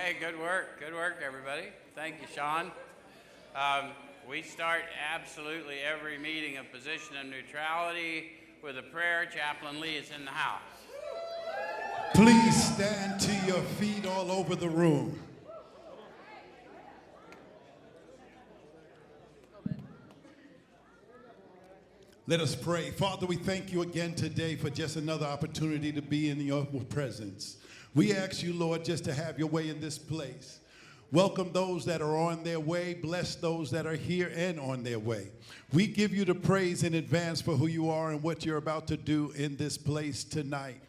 Okay, good work, everybody. Thank you, Sean. We start absolutely every meeting of Position of Neutrality with a prayer. Chaplain Lee is in the house. Please stand to your feet all over the room. Let us pray. Father, we thank you again today for just another opportunity to be in your presence. We ask you, Lord, just to have your way in this place. Welcome those that are on their way. Bless those that are here and on their way. We give you the praise in advance for who you are and what you're about to do in this place tonight.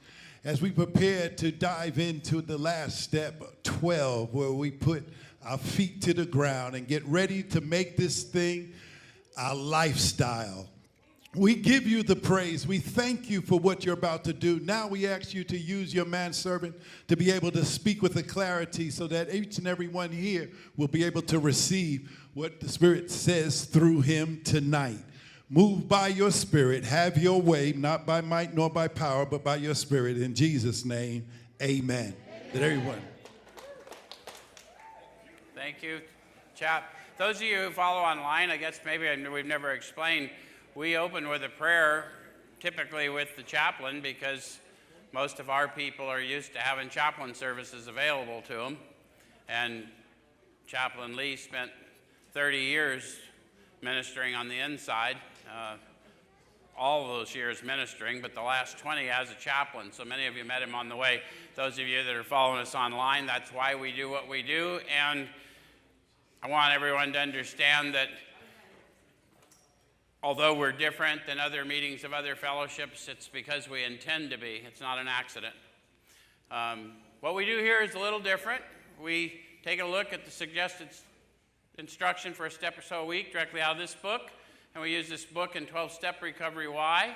As we prepare to dive into the last step, 12, where we put our feet to the ground and get ready to make this thing our lifestyle. We give you the praise. We thank you for what you're about to do. Now we ask you to use your manservant to be able to speak with the clarity so that each and every one here will be able to receive what the Spirit says through him tonight. Move by your Spirit. Have your way, not by might nor by power, but by your Spirit. In Jesus' name, amen. That everyone. Thank you, chap. Those of you who follow online, I guess maybe we've never explained, we open with a prayer, typically with the chaplain, because most of our people are used to having chaplain services available to them. And Chaplain Lee spent 30 years ministering on the inside, all of those years ministering, but the last 20 as a chaplain. So many of you met him on the way. Those of you that are following us online, that's why we do what we do. And I want everyone to understand that although we're different than other meetings of other fellowships, it's because we intend to be. It's not an accident. What we do here is a little different. We take a look at the suggested instruction for a step or so a week directly out of this book, and we use this book in 12-Step Recovery. Why?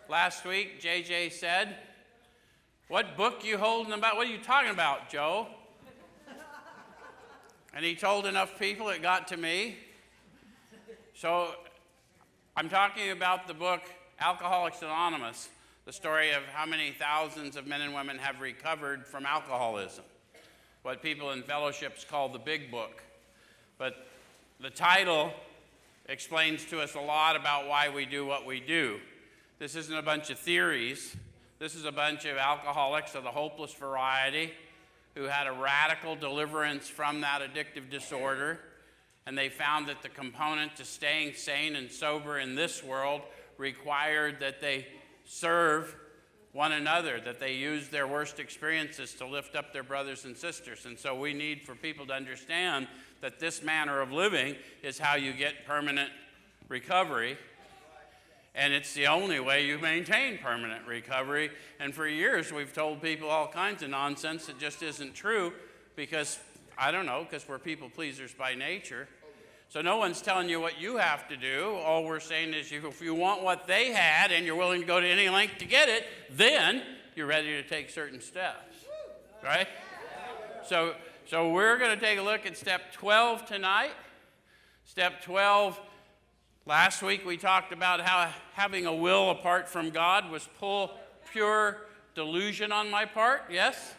Last week, JJ said, "What book you holding about? What are you talking about, Joe?" And he told enough people, it got to me. So I'm talking about the book Alcoholics Anonymous, the story of how many thousands of men and women have recovered from alcoholism, what people in fellowships call the big book. But the title explains to us a lot about why we do what we do. This isn't a bunch of theories. This is a bunch of alcoholics of the hopeless variety who had a radical deliverance from that addictive disorder. And they found that the component to staying sane and sober in this world required that they serve one another, that they use their worst experiences to lift up their brothers and sisters. And so we need for people to understand that this manner of living is how you get permanent recovery. And it's the only way you maintain permanent recovery. And for years we've told people all kinds of nonsense that just isn't true because, I don't know, because we're people pleasers by nature. So no one's telling you what you have to do. All we're saying is if you want what they had and you're willing to go to any length to get it, then you're ready to take certain steps, right? So we're going to take a look at step 12 tonight. Step 12, last week we talked about how having a will apart from God was pure delusion on my part, yes?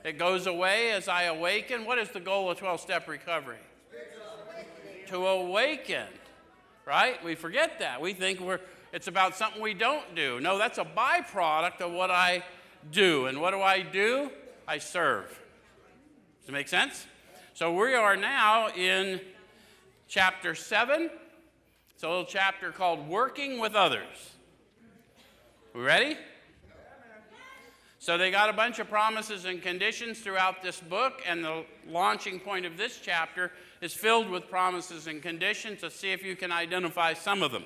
It goes away as I awaken. What is the goal of 12-step recovery? To awaken, right? We forget that. We think it's about something we don't do. No, that's a byproduct of what I do. And what do? I serve. Does it make sense? So we are now in chapter 7. It's a little chapter called Working with Others. We ready? So they got a bunch of promises and conditions throughout this book, and the launching point of this chapter is filled with promises and conditions. Let's see if you can identify some of them.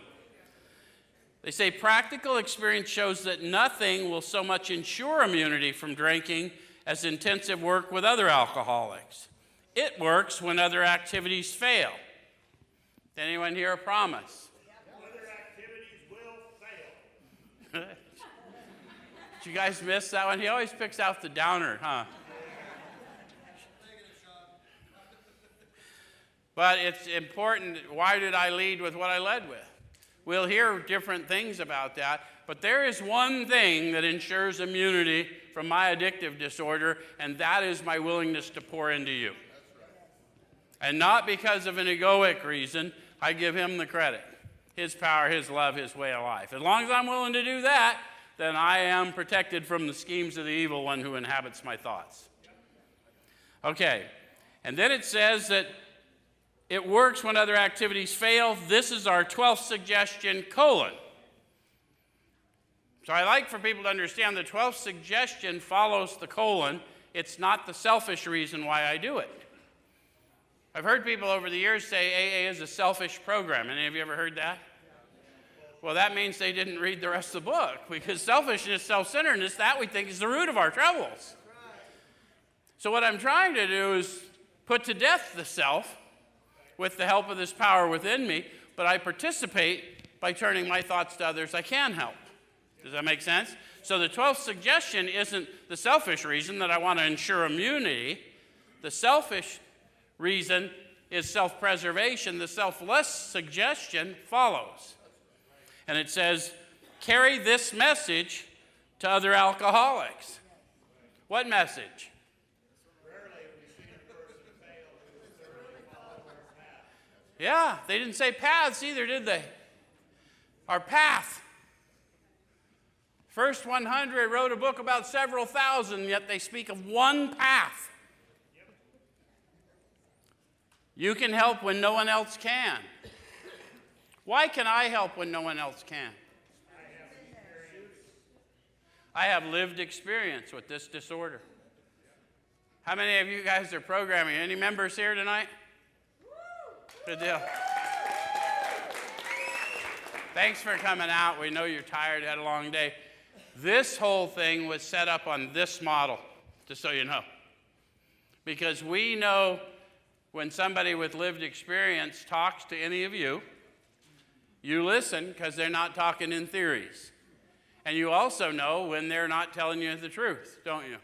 They say practical experience shows that nothing will so much ensure immunity from drinking as intensive work with other alcoholics. It works when other activities fail. Did anyone hear a promise? Other activities will fail. Did you guys miss that one? He always picks out the downer, huh? But it's important. Why did I lead with what I led with? We'll hear different things about that, but there is one thing that ensures immunity from my addictive disorder, and that is my willingness to pour into you. And not because of an egoic reason. I give him the credit. His power, his love, his way of life. As long as I'm willing to do that, then I am protected from the schemes of the evil one who inhabits my thoughts. Okay, and then it says that it works when other activities fail. This is our 12th suggestion, colon. So I like for people to understand the 12th suggestion follows the colon. It's not the selfish reason why I do it. I've heard people over the years say AA is a selfish program. Any of you ever heard that? Well, that means they didn't read the rest of the book, because selfishness, self-centeredness, that we think is the root of our troubles. So what I'm trying to do is put to death the self with the help of this power within me, but I participate by turning my thoughts to others I can help. Does that make sense? So the 12th suggestion isn't the selfish reason that I want to ensure immunity. The selfish reason is self-preservation. The selfless suggestion follows. And it says, carry this message to other alcoholics. What message? Yeah, they didn't say paths either, did they? Our path. First 100 wrote a book about several thousand, yet they speak of one path. You can help when no one else can. Why can I help when no one else can? I have lived experience with this disorder. How many of you guys are programming? Any members here tonight? Good deal. Thanks for coming out. We know you're tired, had a long day. This whole thing was set up on this model, just so you know. Because we know when somebody with lived experience talks to any of you, you listen because they're not talking in theories. And you also know when they're not telling you the truth, don't you?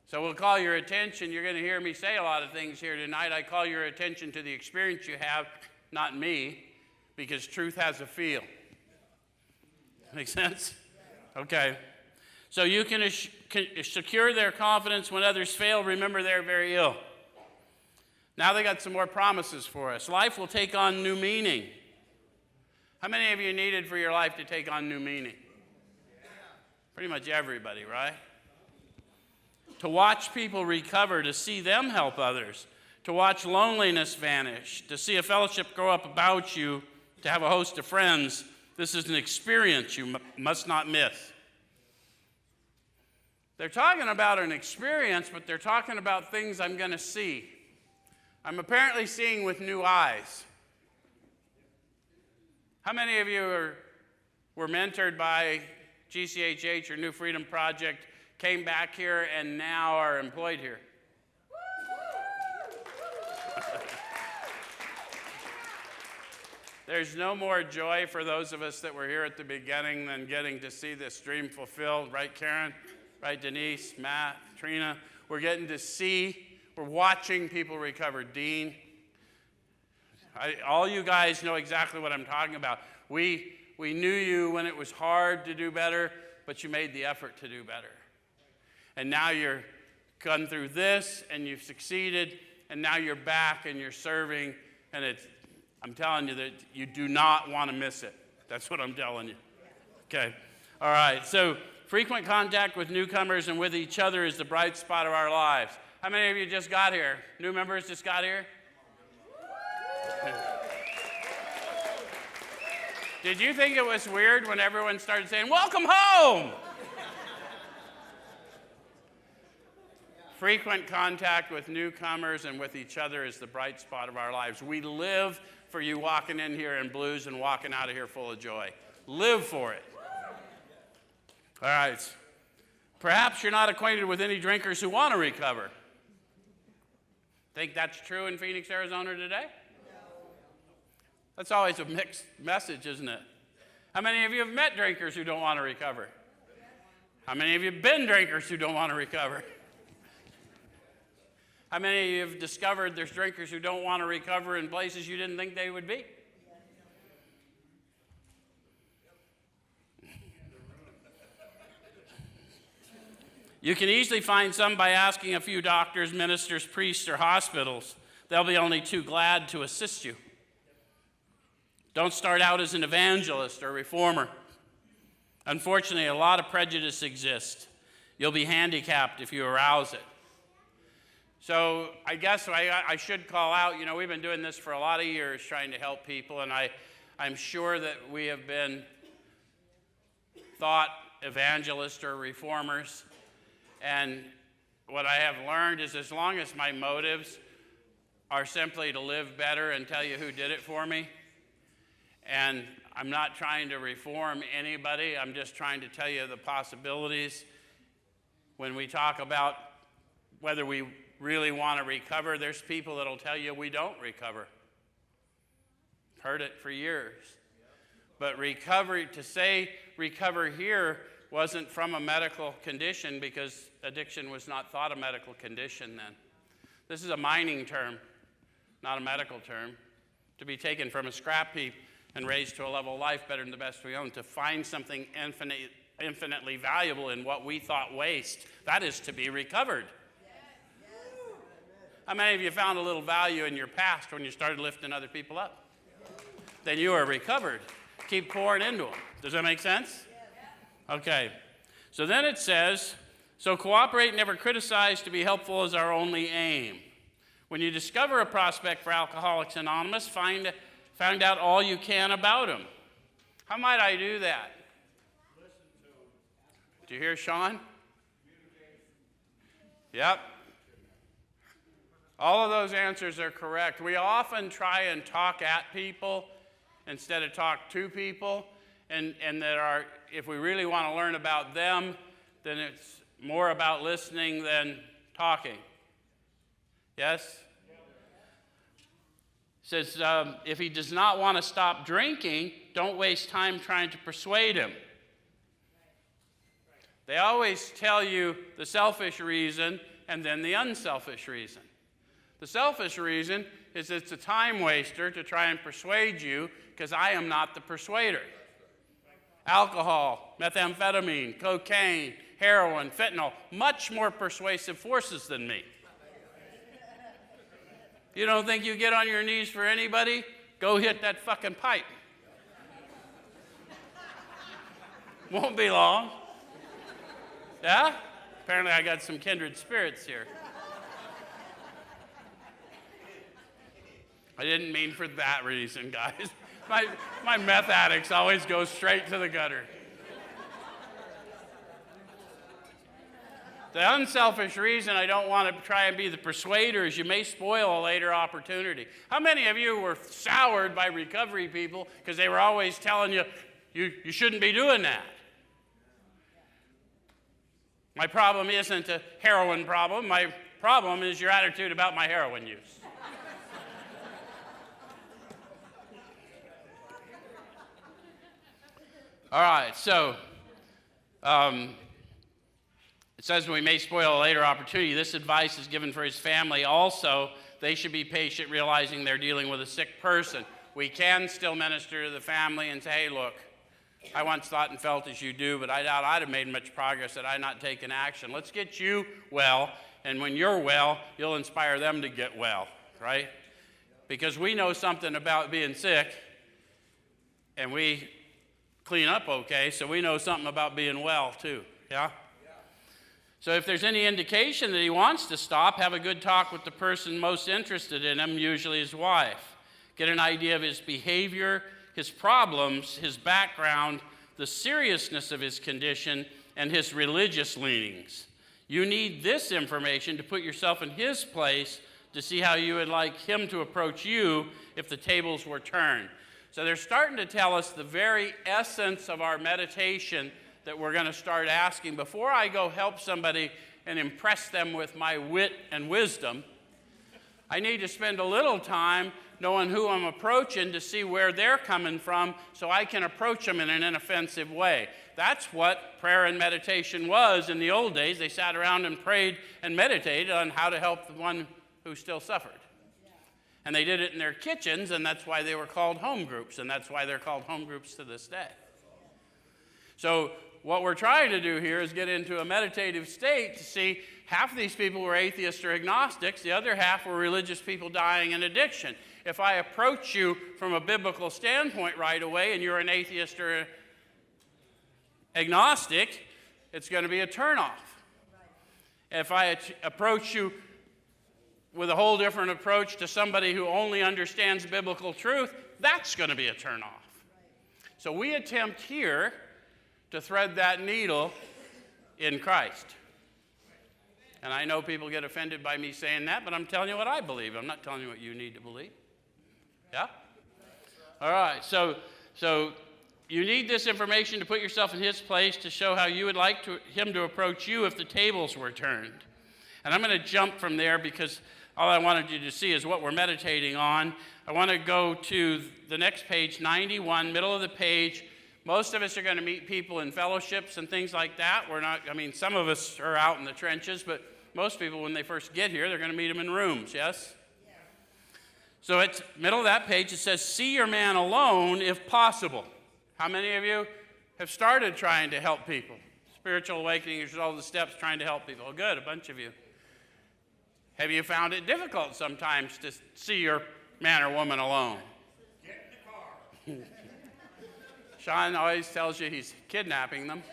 So we'll call your attention. You're going to hear me say a lot of things here tonight. I call your attention to the experience you have, not me, because truth has a feel. Make sense? Okay. So you can secure their confidence when others fail. Remember, they're very ill. Now they got some more promises for us. Life will take on new meaning. How many of you needed for your life to take on new meaning? Pretty much everybody, right? To watch people recover, to see them help others, to watch loneliness vanish, to see a fellowship grow up about you, to have a host of friends. This is an experience you must not miss. They're talking about an experience, but they're talking about things I'm going to see. I'm apparently seeing with new eyes. How many of you were mentored by GCHH or New Freedom Project, came back here, and now are employed here? There's no more joy for those of us that were here at the beginning than getting to see this dream fulfilled. Right, Karen? Right, Denise, Matt, Trina? We're getting to see, we're watching people recover. Dean, all you guys know exactly what I'm talking about. We knew you when it was hard to do better, but you made the effort to do better. And now you're gone through this, and you've succeeded, and now you're back, and you're serving, and I'm telling you that you do not want to miss it. That's what I'm telling you. Okay. All right. So frequent contact with newcomers and with each other is the bright spot of our lives. How many of you just got here? New members just got here? Did you think it was weird when everyone started saying, "Welcome home"? Frequent contact with newcomers and with each other is the bright spot of our lives. We live for you walking in here in blues and walking out of here full of joy. Live for it. All right. Perhaps you're not acquainted with any drinkers who want to recover. Think that's true in Phoenix, Arizona today? That's always a mixed message, isn't it? How many of you have met drinkers who don't want to recover? How many of you have been drinkers who don't want to recover? How many of you have discovered there's drinkers who don't want to recover in places you didn't think they would be? You can easily find some by asking a few doctors, ministers, priests, or hospitals. They'll be only too glad to assist you. Don't start out as an evangelist or reformer. Unfortunately, a lot of prejudice exists. You'll be handicapped if you arouse it. So I guess I should call out, we've been doing this for a lot of years trying to help people, and I'm sure that we have been thought evangelists or reformers. And what I have learned is as long as my motives are simply to live better and tell you who did it for me, and I'm not trying to reform anybody, I'm just trying to tell you the possibilities. When we talk about whether we really want to recover, there's people that'll tell you we don't recover. Heard it for years. But recovery, to say recover here wasn't from a medical condition because addiction was not thought a medical condition then. This is a mining term, not a medical term, to be taken from a scrap heap and raised to a level of life better than the best we own, to find something infinitely valuable in what we thought waste. That is to be recovered. How many of you found a little value in your past when you started lifting other people up? Then you are recovered. Keep pouring into them. Does that make sense? Okay. So then it says, so cooperate, never criticize, to be helpful is our only aim. When you discover a prospect for Alcoholics Anonymous, find out all you can about him. How might I do that? Do you hear Sean? Yep. All of those answers are correct. We often try and talk at people instead of talk to people, and if we really want to learn about them, then it's more about listening than talking. Yes? It says, if he does not want to stop drinking, don't waste time trying to persuade him. They always tell you the selfish reason and then the unselfish reason. The selfish reason is it's a time waster to try and persuade you because I am not the persuader. Alcohol, methamphetamine, cocaine, heroin, fentanyl, much more persuasive forces than me. You don't think you get on your knees for anybody? Go hit that fucking pipe. Won't be long. Yeah? Apparently I got some kindred spirits here. I didn't mean for that reason, guys. My meth addicts always go straight to the gutter. The unselfish reason I don't want to try and be the persuader is you may spoil a later opportunity. How many of you were soured by recovery people because they were always telling you, you shouldn't be doing that? My problem isn't a heroin problem. My problem is your attitude about my heroin use. All right, so it says we may spoil a later opportunity. This advice is given for his family. Also, they should be patient, realizing they're dealing with a sick person. We can still minister to the family and say, hey, look, I once thought and felt as you do, but I doubt I'd have made much progress had I not taken action. Let's get you well, and when you're well, you'll inspire them to get well, right? Because we know something about being sick, and we clean up okay, so we know something about being well too, yeah? So if there's any indication that he wants to stop, have a good talk with the person most interested in him, usually his wife. Get an idea of his behavior, his problems, his background, the seriousness of his condition, and his religious leanings. You need this information to put yourself in his place to see how you would like him to approach you if the tables were turned. So they're starting to tell us the very essence of our meditation that we're going to start asking. Before I go help somebody and impress them with my wit and wisdom, I need to spend a little time knowing who I'm approaching to see where they're coming from so I can approach them in an inoffensive way. That's what prayer and meditation was in the old days. They sat around and prayed and meditated on how to help the one who still suffered. And they did it in their kitchens, and that's why they were called home groups, and that's why they're called home groups to this day. So what we're trying to do here is get into a meditative state to see half of these people were atheists or agnostics, the other half were religious people dying in addiction. If I approach you from a biblical standpoint right away and you're an atheist or agnostic, it's going to be a turnoff. If I approach you with a whole different approach to somebody who only understands biblical truth, that's going to be a turnoff. So we attempt here to thread that needle in Christ. And I know people get offended by me saying that, but I'm telling you what I believe. I'm not telling you what you need to believe. Yeah? All right, so you need this information to put yourself in his place to show how you would like him to approach you if the tables were turned. And I'm going to jump from there because all I wanted you to see is what we're meditating on. I want to go to the next page, 91, middle of the page. Most of us are going to meet people in fellowships and things like that. Some of us are out in the trenches, but most people, when they first get here, they're going to meet them in rooms, yes? Yeah. So it's middle of that page. It says, see your man alone if possible. How many of you have started trying to help people? Spiritual awakening is all the steps trying to help people. Oh, good, a bunch of you. Have you found it difficult sometimes to see your man or woman alone? Get in the car. Sean always tells you he's kidnapping them.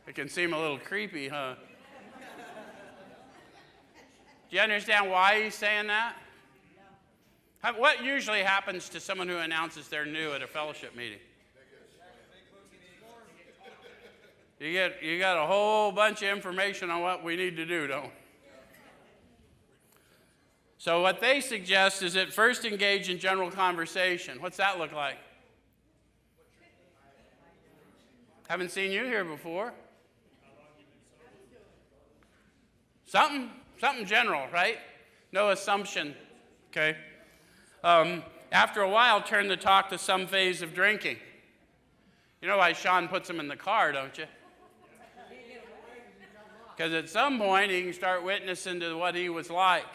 It can seem a little creepy, huh? Do you understand why he's saying that? What usually happens to someone who announces they're new at a fellowship meeting? You got a whole bunch of information on what we need to do, don't we? So what they suggest is that first engage in general conversation. What's that look like? Haven't seen you here before. Something general, right? No assumption, okay? After a while, turn the talk to some phase of drinking. You know why Sean puts them in the car, don't you? Because at some point, he can start witnessing to what he was like,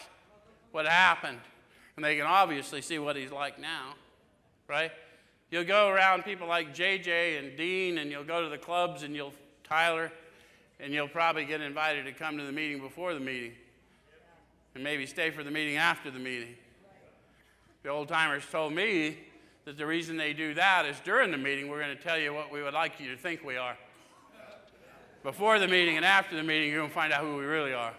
what happened. And they can obviously see what he's like now, right? You'll go around people like JJ and Dean, and you'll go to the clubs, and Tyler, and you'll probably get invited to come to the meeting before the meeting, and maybe stay for the meeting after the meeting. The old-timers told me that the reason they do that is during the meeting, we're going to tell you what we would like you to think we are. Before the meeting and after the meeting, you're going to find out who we really are.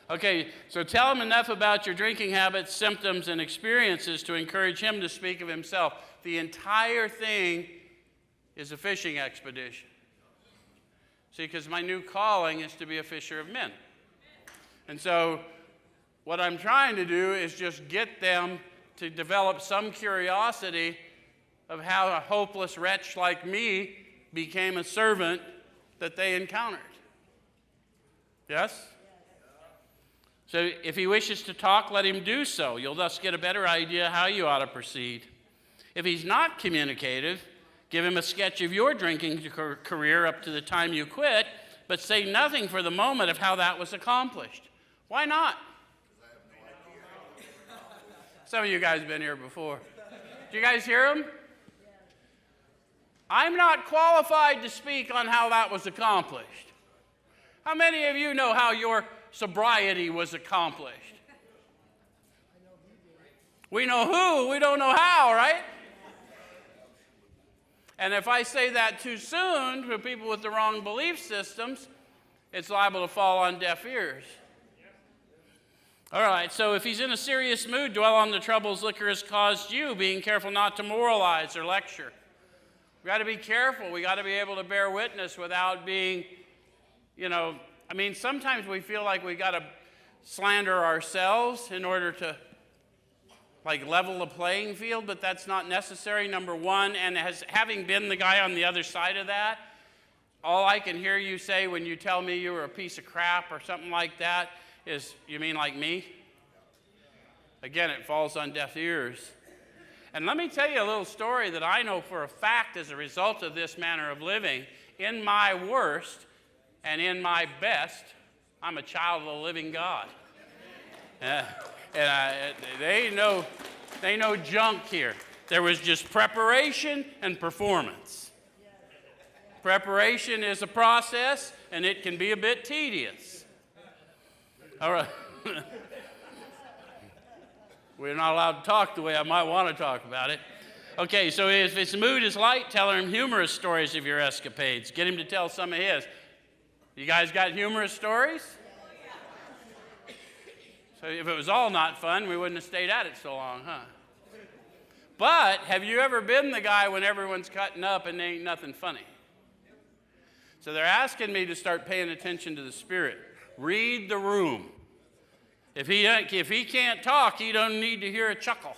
Okay, so tell him enough about your drinking habits, symptoms, and experiences to encourage him to speak of himself. The entire thing is a fishing expedition. See, because my new calling is to be a fisher of men. And so what I'm trying to do is just get them to develop some curiosity of how a hopeless wretch like me became a servant that they encountered. Yes? So if he wishes to talk, let him do so. You'll thus get a better idea how you ought to proceed. If he's not communicative, give him a sketch of your drinking career up to the time you quit, but say nothing for the moment of how that was accomplished. Why not? Some of you guys have been here before. Did you guys hear him? I'm not qualified to speak on how that was accomplished. How many of you know how your sobriety was accomplished? We know who, we don't know how, right? And if I say that too soon to people with the wrong belief systems, it's liable to fall on deaf ears. All right, so if he's in a serious mood, dwell on the troubles liquor has caused you, being careful not to moralize or lecture. We've got to be careful. We've got to be able to bear witness without being, sometimes we feel like we've got to slander ourselves in order to level the playing field, but that's not necessary, number one. And having been the guy on the other side of that, all I can hear you say when you tell me you were a piece of crap or something like that is, you mean like me? Again, it falls on deaf ears. And let me tell you a little story that I know for a fact as a result of this manner of living. In my worst and in my best, I'm a child of the living God. They know junk here. There was just preparation and performance. Preparation is a process, and it can be a bit tedious. All right. We're not allowed to talk the way I might want to talk about it. Okay, so if his mood is light, tell him humorous stories of your escapades. Get him to tell some of his. You guys got humorous stories? So if it was all not fun, we wouldn't have stayed at it so long, huh? But have you ever been the guy when everyone's cutting up and there ain't nothing funny? So they're asking me to start paying attention to the Spirit. Read the room. If he can't talk, he don't need to hear a chuckle.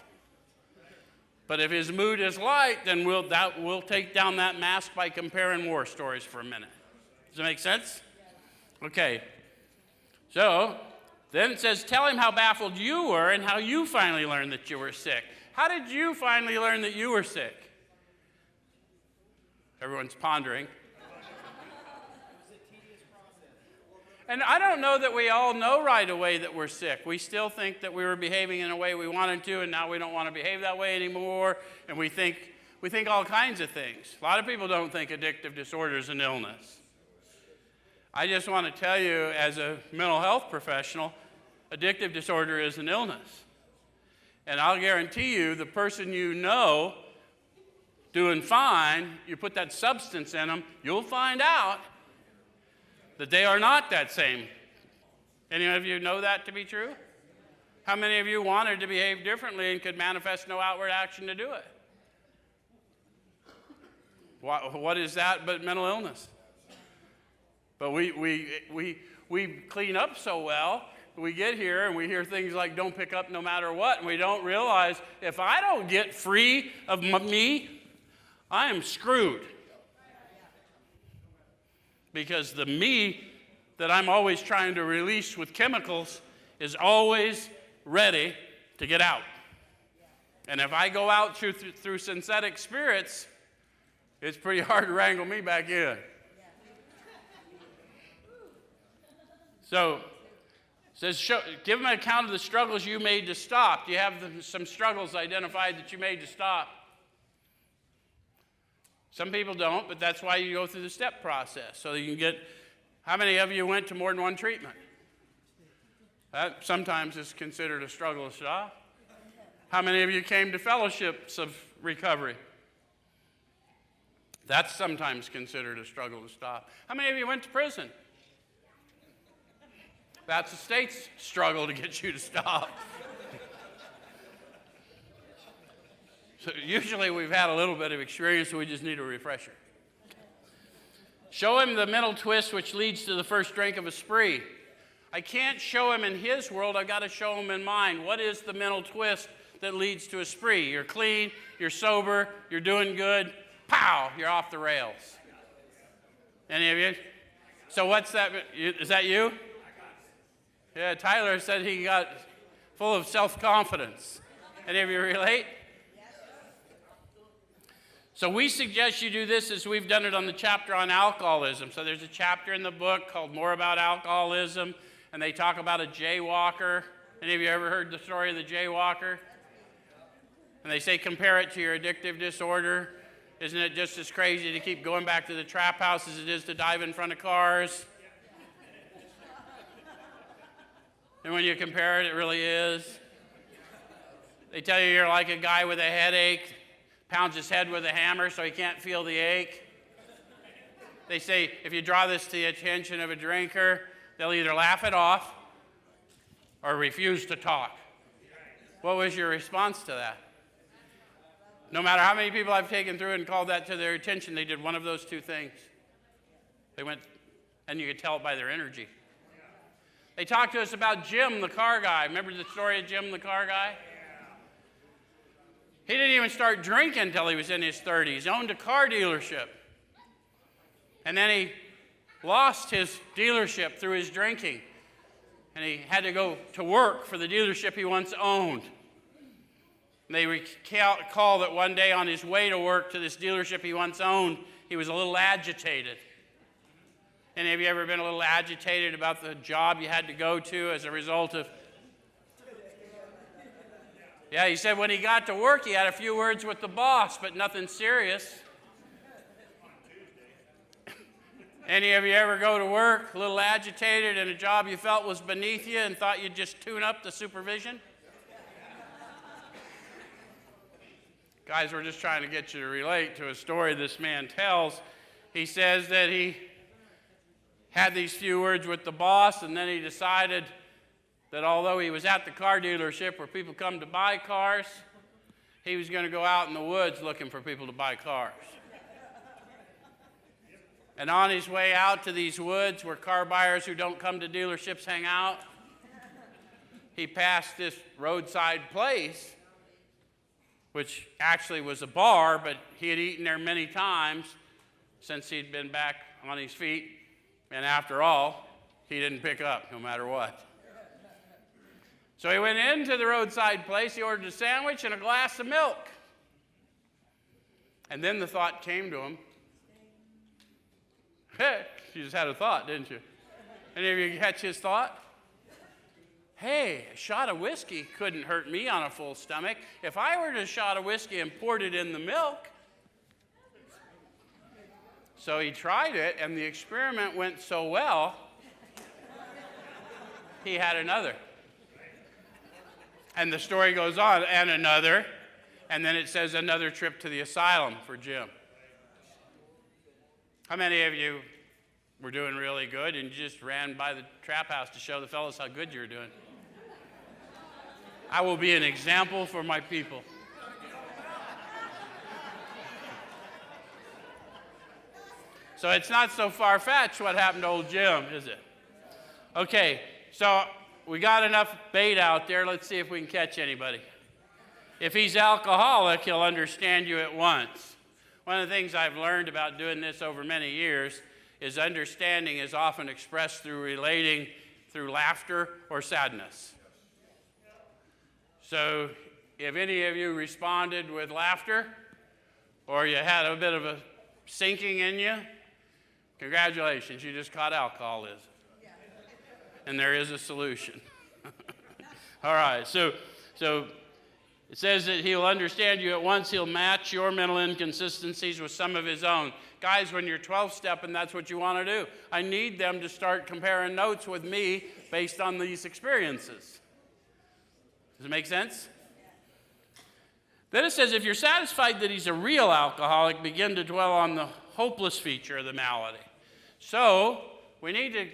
But if his mood is light, then we'll take down that mask by comparing war stories for a minute. Does that make sense? Okay. So then it says, tell him how baffled you were and how you finally learned that you were sick. How did you finally learn that you were sick? Everyone's pondering. And I don't know that we all know right away that we're sick. We still think that we were behaving in a way we wanted to, and now we don't want to behave that way anymore. And we think all kinds of things. A lot of people don't think addictive disorder is an illness. I just want to tell you, as a mental health professional, addictive disorder is an illness. And I'll guarantee you, the person you know doing fine, you put that substance in them, you'll find out that they are not that same. Any of you know that to be true? How many of you wanted to behave differently and could manifest no outward action to do it? What is that but mental illness? But we clean up so well, we get here and we hear things like don't pick up no matter what, and we don't realize if I don't get free of me, I am screwed. Because the me that I'm always trying to release with chemicals is always ready to get out. And if I go out through synthetic spirits, it's pretty hard to wrangle me back in. So, it says, give them an account of the struggles you made to stop. Do you have some struggles identified that you made to stop? Some people don't, but that's why you go through the step process. So you can get, how many of you went to more than one treatment? That sometimes is considered a struggle to stop. How many of you came to fellowships of recovery? That's sometimes considered a struggle to stop. How many of you went to prison? That's the state's struggle to get you to stop. So usually we've had a little bit of experience, so we just need a refresher. Show him the mental twist which leads to the first drink of a spree. I can't show him in his world, I've got to show him in mine. What is the mental twist that leads to a spree? You're clean, you're sober, you're doing good, pow, you're off the rails. Any of you? So what's that? Is that you? Yeah, Tyler said he got full of self-confidence. Any of you relate? So we suggest you do this as we've done it on the chapter on alcoholism. So there's a chapter in the book called More About Alcoholism, and they talk about a jaywalker. Any of you ever heard the story of the jaywalker? And they say compare it to your addictive disorder. Isn't it just as crazy to keep going back to the trap house as it is to dive in front of cars? And when you compare it, it really is. They tell you you're like a guy with a headache, pounds his head with a hammer so he can't feel the ache. They say if you draw this to the attention of a drinker, they'll either laugh it off or refuse to talk. What was your response to that? No matter how many people I've taken through and called that to their attention, they did one of those two things. They went, and you could tell it by their energy. They talked to us about Jim, the car guy. Remember the story of Jim, the car guy? He didn't even start drinking until he was in his 30s. He owned a car dealership. And then he lost his dealership through his drinking. And he had to go to work for the dealership he once owned. And they recall that one day on his way to work to this dealership he once owned, he was a little agitated. Any of you ever been a little agitated about the job you had to go to as a result of Yeah, he said when he got to work, he had a few words with the boss, but nothing serious. Any of you ever go to work a little agitated in a job you felt was beneath you and thought you'd just tune up the supervision? Guys, we're just trying to get you to relate to a story this man tells. He says that he had these few words with the boss, and then he decided that although he was at the car dealership where people come to buy cars, he was going to go out in the woods looking for people to buy cars. And on his way out to these woods where car buyers who don't come to dealerships hang out, he passed this roadside place, which actually was a bar, but he had eaten there many times since he'd been back on his feet. And after all, he didn't pick up no matter what. So he went into the roadside place, he ordered a sandwich and a glass of milk. And then the thought came to him. Hey, you just had a thought, didn't you? Any of you catch his thought? Hey, a shot of whiskey couldn't hurt me on a full stomach. If I ordered a shot of whiskey and poured it in the milk. So he tried it, and the experiment went so well, he had another. And the story goes on, and another, and then it says another trip to the asylum for Jim. How many of you were doing really good and you just ran by the trap house to show the fellows how good you were doing? I will be an example for my people. So it's not so far-fetched what happened to old Jim, is it? Okay, so we got enough bait out there. Let's see if we can catch anybody. If he's alcoholic, he'll understand you at once. One of the things I've learned about doing this over many years is understanding is often expressed through relating through laughter or sadness. So if any of you responded with laughter, or you had a bit of a sinking in you, congratulations, you just caught alcoholism. And there is a solution. All right, so it says that he'll understand you at once. He'll match your mental inconsistencies with some of his own. Guys, when you're 12-stepping, that's what you want to do. I need them to start comparing notes with me based on these experiences. Does it make sense? Then it says, if you're satisfied that he's a real alcoholic, begin to dwell on the hopeless feature of the malady. So we need to,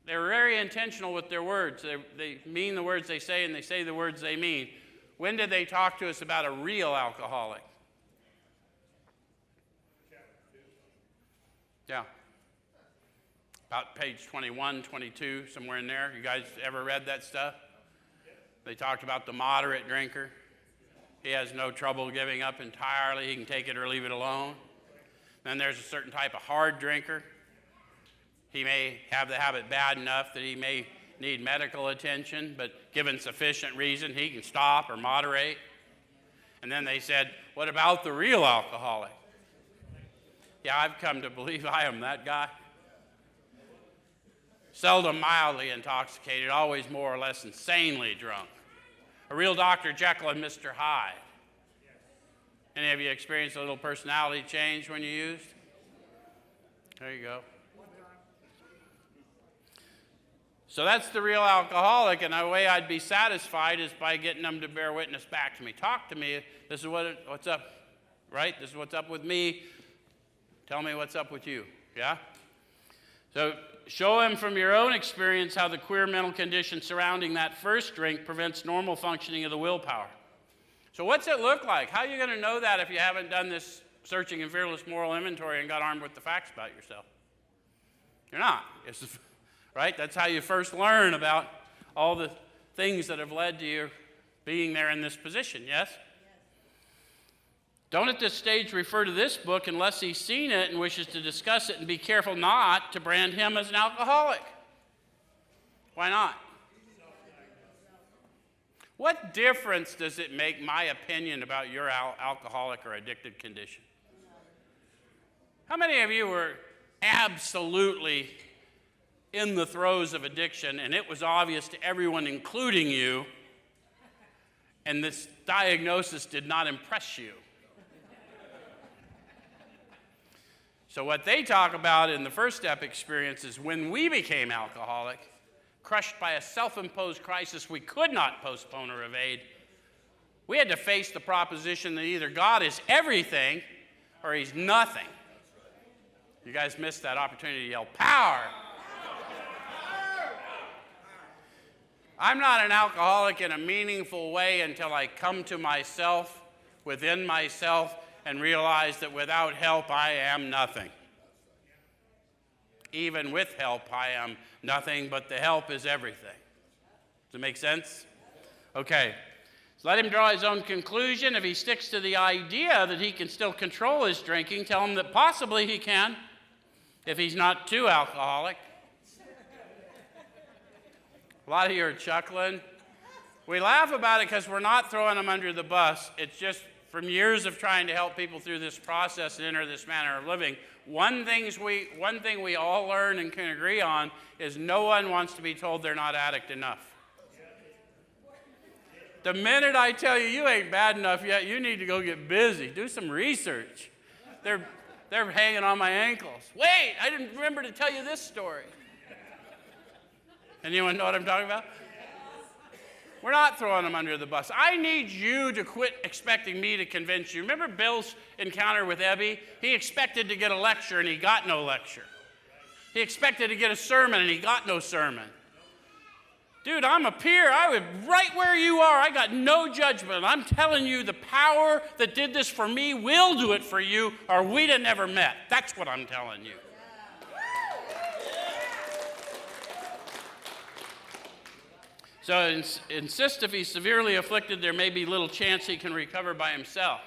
they're very intentional with their words. They mean the words they say, and they say the words they mean. When did they talk to us about a real alcoholic? Yeah. About page 21, 22, somewhere in there. You guys ever read that stuff? They talked about the moderate drinker. He has no trouble giving up entirely. He can take it or leave it alone. Then there's a certain type of hard drinker. He may have the habit bad enough that he may need medical attention, but given sufficient reason, he can stop or moderate. And then they said, what about the real alcoholic? Yeah, I've come to believe I am that guy. Seldom mildly intoxicated, always more or less insanely drunk. A real Dr. Jekyll and Mr. Hyde. Any of you experienced a little personality change when you used? There you go. So that's the real alcoholic, and the way I'd be satisfied is by getting them to bear witness back to me. Talk to me. This is what's up, right? This is what's up with me. Tell me what's up with you, yeah? So show him from your own experience how the queer mental condition surrounding that first drink prevents normal functioning of the willpower. So what's it look like? How are you going to know that if you haven't done this searching and fearless moral inventory and got armed with the facts about yourself? You're not. Right? That's how you first learn about all the things that have led to you being there in this position, yes? Don't at this stage refer to this book unless he's seen it and wishes to discuss it, and be careful not to brand him as an alcoholic. Why not? What difference does it make, my opinion, about your alcoholic or addicted condition? How many of you were absolutely in the throes of addiction, and it was obvious to everyone, including you, and this diagnosis did not impress you. So what they talk about in the first step experience is when we became alcoholic, crushed by a self-imposed crisis we could not postpone or evade, we had to face the proposition that either God is everything or he's nothing. You guys missed that opportunity to yell, power! I'm not an alcoholic in a meaningful way until I come to myself, within myself, and realize that without help, I am nothing. Even with help, I am nothing, but the help is everything. Does it make sense? Okay. So let him draw his own conclusion. If he sticks to the idea that he can still control his drinking, tell him that possibly he can, if he's not too alcoholic. A lot of you are chuckling. We laugh about it because we're not throwing them under the bus. It's just from years of trying to help people through this process and enter this manner of living, one thing we all learn and can agree on is no one wants to be told they're not addict enough. The minute I tell you you ain't bad enough yet, you need to go get busy. Do some research. They're hanging on my ankles. Wait, I didn't remember to tell you this story. Anyone know what I'm talking about? We're not throwing them under the bus. I need you to quit expecting me to convince you. Remember Bill's encounter with Ebby? He expected to get a lecture and he got no lecture. He expected to get a sermon and he got no sermon. Dude, I'm a peer. I was right where you are. I got no judgment. I'm telling you, the power that did this for me will do it for you, or we'd have never met. That's what I'm telling you. So insist if he's severely afflicted, there may be little chance he can recover by himself.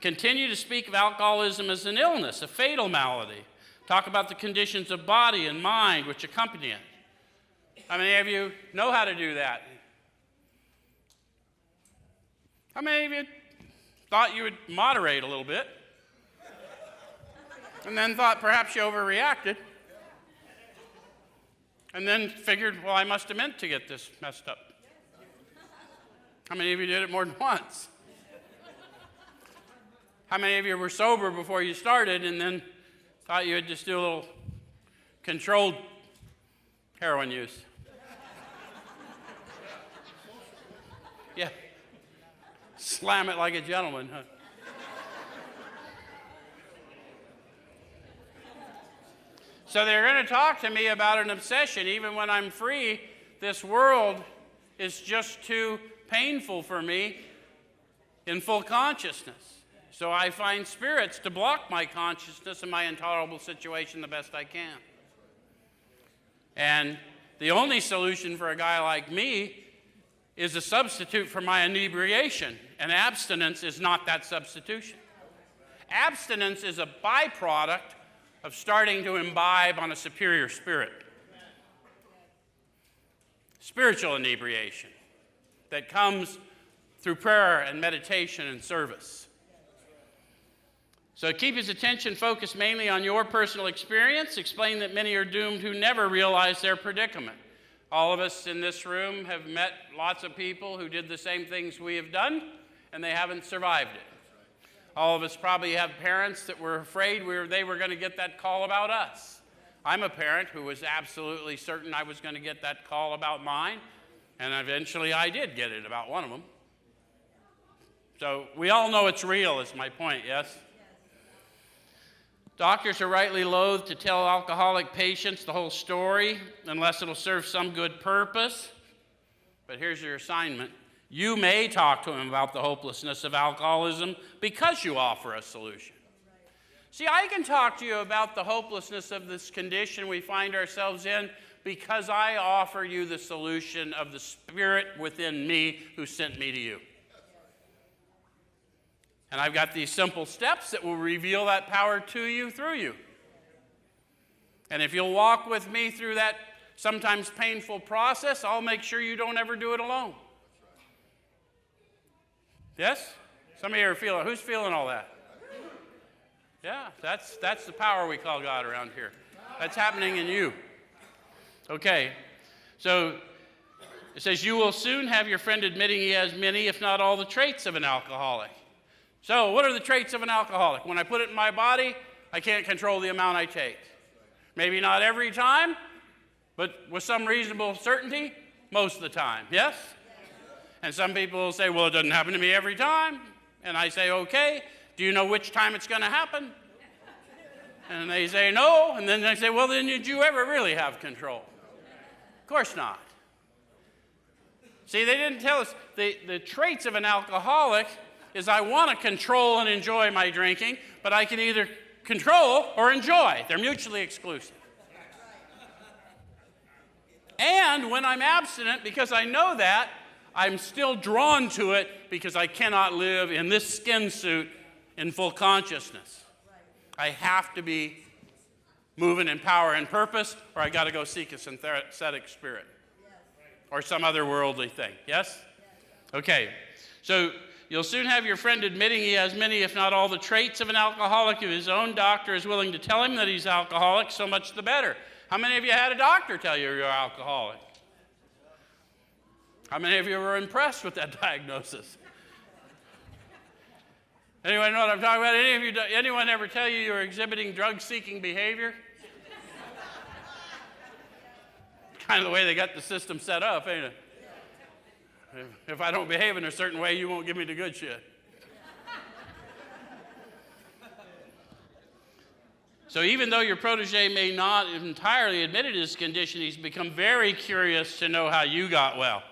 Continue to speak of alcoholism as an illness, a fatal malady. Talk about the conditions of body and mind which accompany it. How many of you know how to do that? How many of you thought you would moderate a little bit? And then thought perhaps you overreacted? And then figured, well, I must have meant to get this messed up. How many of you did it more than once? How many of you were sober before you started and then thought you would just do a little controlled heroin use? Yeah. Slam it like a gentleman, huh? So they're going to talk to me about an obsession. Even when I'm free, this world is just too painful for me in full consciousness. So I find spirits to block my consciousness and my intolerable situation the best I can. And the only solution for a guy like me is a substitute for my inebriation, and abstinence is not that substitution. Abstinence is a byproduct of starting to imbibe on a superior spirit. Spiritual inebriation that comes through prayer and meditation and service. So keep his attention focused mainly on your personal experience. Explain that many are doomed who never realize their predicament. All of us in this room have met lots of people who did the same things we have done, and they haven't survived it. All of us probably have parents that were afraid they were going to get that call about us. I'm a parent who was absolutely certain I was going to get that call about mine, and eventually I did get it about one of them. So we all know it's real, is my point, yes? Doctors are rightly loath to tell alcoholic patients the whole story unless it'll serve some good purpose. But here's your assignment. You may talk to him about the hopelessness of alcoholism because you offer a solution. See, I can talk to you about the hopelessness of this condition we find ourselves in because I offer you the solution of the Spirit within me who sent me to you. And I've got these simple steps that will reveal that power to you through you. And if you'll walk with me through that sometimes painful process, I'll make sure you don't ever do it alone. Yes? Some of you are feeling, who's feeling all that? Yeah, that's the power we call God around here. That's happening in you. Okay, so It says, you will soon have your friend admitting he has many, if not all, the traits of an alcoholic. So what are the traits of an alcoholic? When I put it in my body, I can't control the amount I take. Maybe not every time, but with some reasonable certainty, most of the time. Yes? And some people will say, well, it doesn't happen to me every time. And I say, okay, do you know which time it's going to happen? And they say, no. And then they say, well, then did you ever really have control? Of course not. See, they didn't tell us the traits of an alcoholic is I want to control and enjoy my drinking, but I can either control or enjoy. They're mutually exclusive. And when I'm abstinent, because I know that, I'm still drawn to it because I cannot live in this skin suit in full consciousness. I have to be moving in power and purpose, or I got to go seek a synthetic spirit or some other worldly thing. Yes? Okay. So you'll soon have your friend admitting he has many, if not all, the traits of an alcoholic. If his own doctor is willing to tell him that he's alcoholic, so much the better. How many of you had a doctor tell you you're alcoholic? How many of you were impressed with that diagnosis? Anyone know what I'm talking about? Anyone ever tell you you're exhibiting drug-seeking behavior? Kind of the way they got the system set up, ain't it? If I don't behave in a certain way, you won't give me the good shit. So even though your protege may not entirely admit his condition, he's become very curious to know how you got well.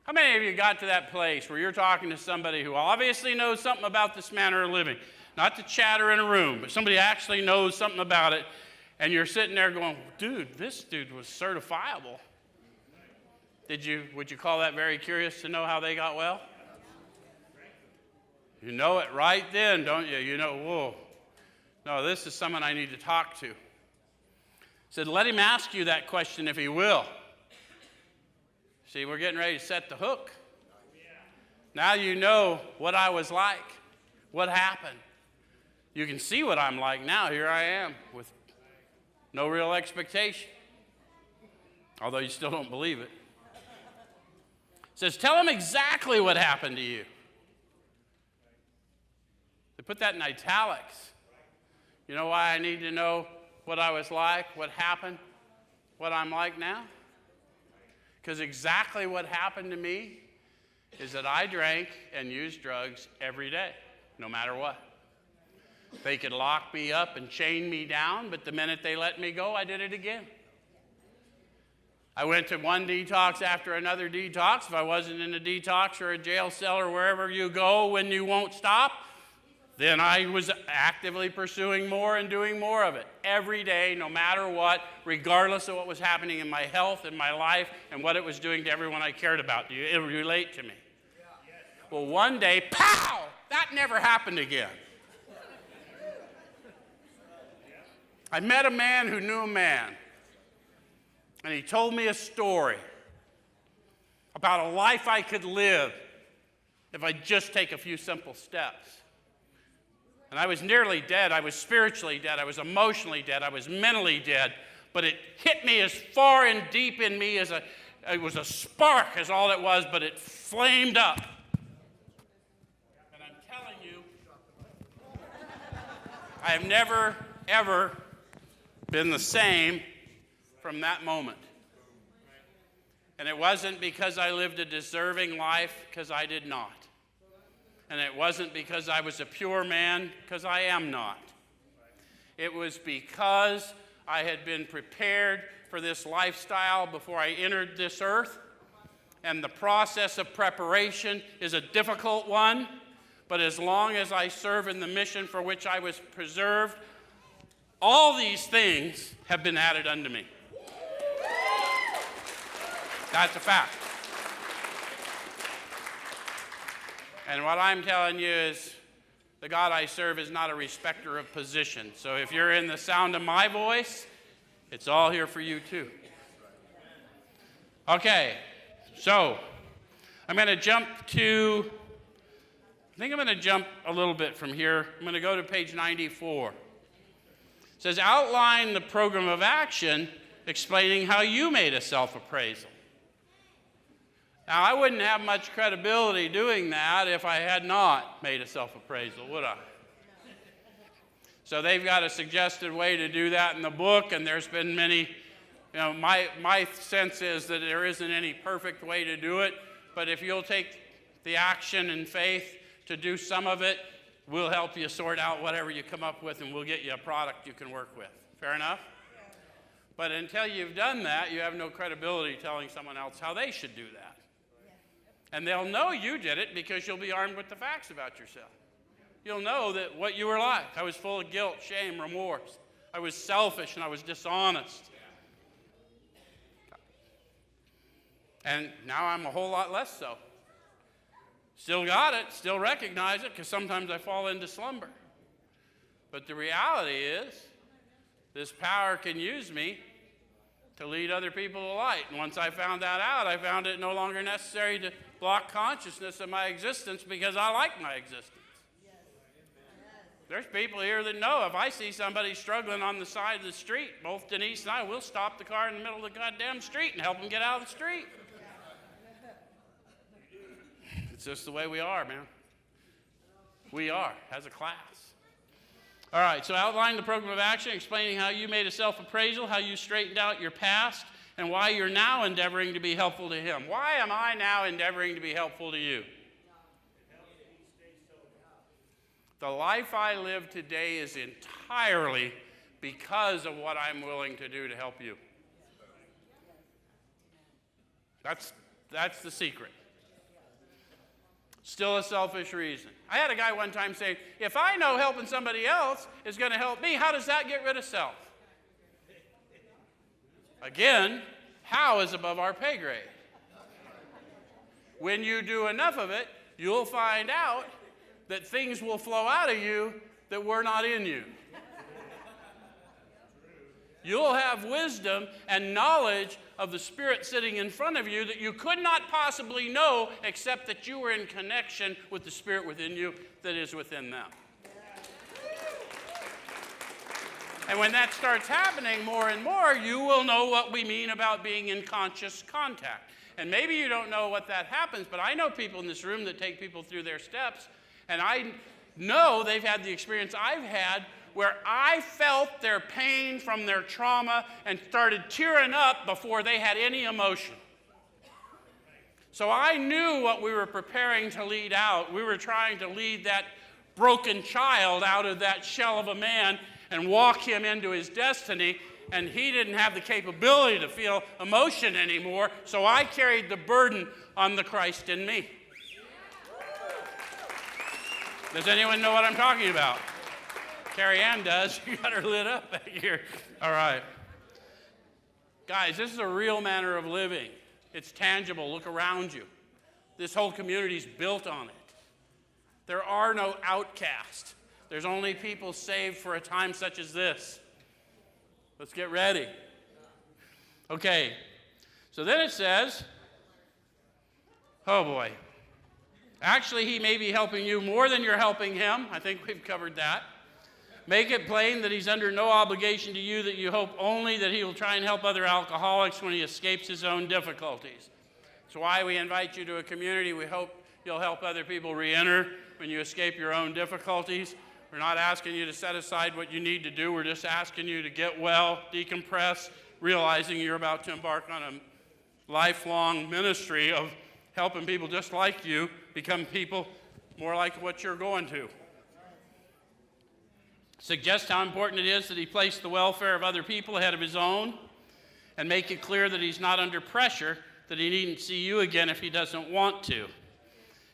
How many of you got to that place where you're talking to somebody who obviously knows something about this manner of living? Not to chatter in a room, but somebody actually knows something about it, and you're sitting there going, dude, this dude was certifiable. Would you call that very curious to know how they got well? You know it right then, don't you? You know, whoa. No, this is someone I need to talk to. Said, let him ask you that question if he will. See, we're getting ready to set the hook. Now you know what I was like, what happened. You can see what I'm like now. Here I am with no real expectation, although you still don't believe it. It says, tell him exactly what happened to you. They put that in italics. You know why I need to know what I was like, what happened, what I'm like now? Because exactly what happened to me is that I drank and used drugs every day, no matter what. They could lock me up and chain me down, but the minute they let me go, I did it again. I went to one detox after another detox. If I wasn't in a detox or a jail cell or wherever you go when you won't stop, then I was actively pursuing more and doing more of it every day, no matter what, regardless of what was happening in my health and my life and what it was doing to everyone I cared about. Do you relate to me? Well, one day, pow, that never happened again. I met a man who knew a man, and he told me a story about a life I could live if I just take a few simple steps. And I was nearly dead. I was spiritually dead. I was emotionally dead. I was mentally dead. But it hit me as far and deep in me as it was a spark is all it was, but it flamed up. And I'm telling you, I have never, ever been the same from that moment. And it wasn't because I lived a deserving life, because I did not. And it wasn't because I was a pure man, because I am not. It was because I had been prepared for this lifestyle before I entered this earth. And the process of preparation is a difficult one, but as long as I serve in the mission for which I was preserved, all these things have been added unto me. That's a fact. And what I'm telling you is the God I serve is not a respecter of position. So if you're in the sound of my voice, it's all here for you too. Okay, so I'm going to jump to, I think I'm going to jump a little bit from here. I'm going to go to page 94. It says, outline the program of action explaining how you made a self-appraisal. Now, I wouldn't have much credibility doing that if I had not made a self-appraisal, would I? So they've got a suggested way to do that in the book, and there's been many, my sense is that there isn't any perfect way to do it, but if you'll take the action and faith to do some of it, we'll help you sort out whatever you come up with, and we'll get you a product you can work with. Fair enough? But until you've done that, you have no credibility telling someone else how they should do that. And they'll know you did it because you'll be armed with the facts about yourself. You'll know that what you were like. I was full of guilt, shame, remorse. I was selfish and I was dishonest. And now I'm a whole lot less so. Still got it, still recognize it, because sometimes I fall into slumber. But the reality is, this power can use me to lead other people to light. And once I found that out, I found it no longer necessary to block consciousness of my existence because I like my existence. There's people here that know if I see somebody struggling on the side of the street, both Denise and I will stop the car in the middle of the goddamn street and help them get out of the street. It's just the way we are, man. We are, as a class. All right, so outline the program of action, explaining how you made a self-appraisal, how you straightened out your past, and why you're now endeavoring to be helpful to him. Why am I now endeavoring to be helpful to you? The life I live today is entirely because of what I'm willing to do to help you. That's the secret. Still a selfish reason. I had a guy one time say, if I know helping somebody else is going to help me, how does that get rid of self? Again, how is above our pay grade. When you do enough of it, you'll find out that things will flow out of you that were not in you. You'll have wisdom and knowledge of the Spirit sitting in front of you that you could not possibly know except that you were in connection with the Spirit within you that is within them. And when that starts happening more and more, you will know what we mean about being in conscious contact. And maybe you don't know what that happens, but I know people in this room that take people through their steps, and I know they've had the experience I've had where I felt their pain from their trauma and started tearing up before they had any emotion. So I knew what we were preparing to lead out. We were trying to lead that broken child out of that shell of a man and walk him into his destiny, and he didn't have the capability to feel emotion anymore, so I carried the burden on the Christ in me. Does anyone know what I'm talking about? Carrie Ann does. You got her lit up back here. All right. Guys, this is a real manner of living. It's tangible. Look around you. This whole community is built on it. There are no outcasts. There's only people saved for a time such as this. Let's get ready. Okay. So then it says, oh boy. Actually, he may be helping you more than you're helping him. I think we've covered that. Make it plain that he's under no obligation to you, that you hope only that he will try and help other alcoholics when he escapes his own difficulties. That's why we invite you to a community. We hope you'll help other people re-enter when you escape your own difficulties. We're not asking you to set aside what you need to do. We're just asking you to get well, decompress, realizing you're about to embark on a lifelong ministry of helping people just like you become people more like what you're going to. Suggest how important it is that he place the welfare of other people ahead of his own, and make it clear that he's not under pressure, that he needn't see you again if he doesn't want to.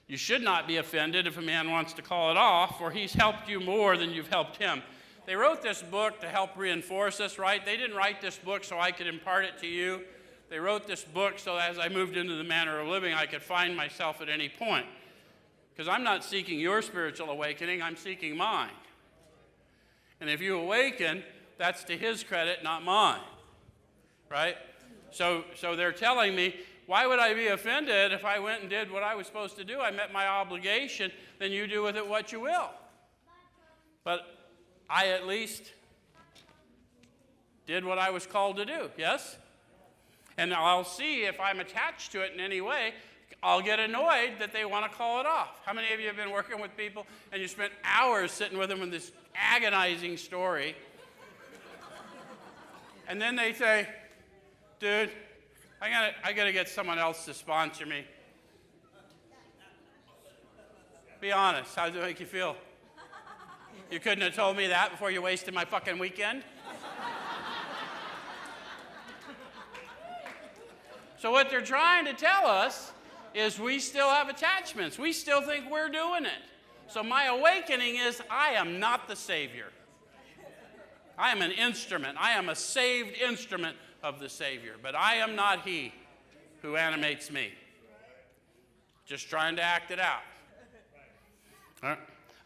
You should not be offended if a man wants to call it off, for he's helped you more than you've helped him. They wrote this book to help reinforce us, right? They didn't write this book so I could impart it to you. They wrote this book so as I moved into the manner of living, I could find myself at any point. Because I'm not seeking your spiritual awakening, I'm seeking mine. And if you awaken, that's to his credit, not mine, right? So they're telling me, why would I be offended if I went and did what I was supposed to do? I met my obligation, then you do with it what you will. But I at least did what I was called to do, yes? And I'll see if I'm attached to it in any way. I'll get annoyed that they want to call it off. How many of you have been working with people and you spent hours sitting with them in this agonizing story? And then they say, dude, I gotta get someone else to sponsor me. Be honest, how does it make you feel? You couldn't have told me that before you wasted my fucking weekend? So what they're trying to tell us is we still have attachments. We still think we're doing it. So my awakening is I am not the Savior. I am an instrument. I am a saved instrument of the Savior. But I am not He who animates me. Just trying to act it out. All